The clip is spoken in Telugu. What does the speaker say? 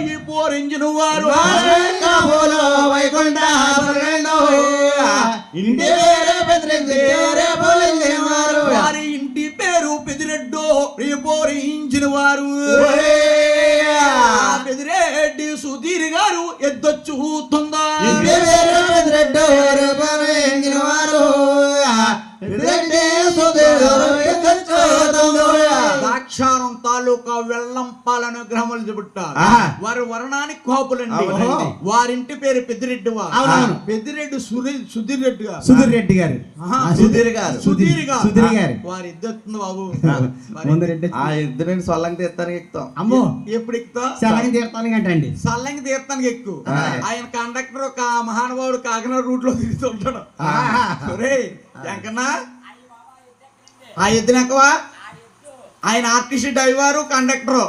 ఈ పోరించిన వారు వారి ఇంటి పేరు పెదిరెడ్డు ఈ పోరించిన వారు పెదిరెడ్డి సుధీర్ గారు ఎద్దొచ్చుతుందా దాక్షారం తాలూకా వెల్లంపాలన గ్రామాలు చెబుతారు వారి వర్ణానికి కోపులండి వారింటి పేరు పెద్దిరెడ్డి పెద్దిరెడ్డి సుధీర్ రెడ్డి గారు వారి ఇద్దరు బాబు ఇద్దరు సొల్లంగి తీర్థానికి ఎక్కుతాం అమ్మో ఎప్పుడు ఎక్కుతాం సల్లంగి తీర్థానికి అంటండి సల్లంగి తీర్థానికి ఎక్కువ ఆయన కండక్టర్ ఒక మహానుభావుడు కాకినాడ రూట్ లో తిరుగుతుంటాడు ఎంకన్నా ఆ ఇద్దరు ఎక్కువ ఆయన ఆర్టీసీ డ్రైవరు కండక్టరు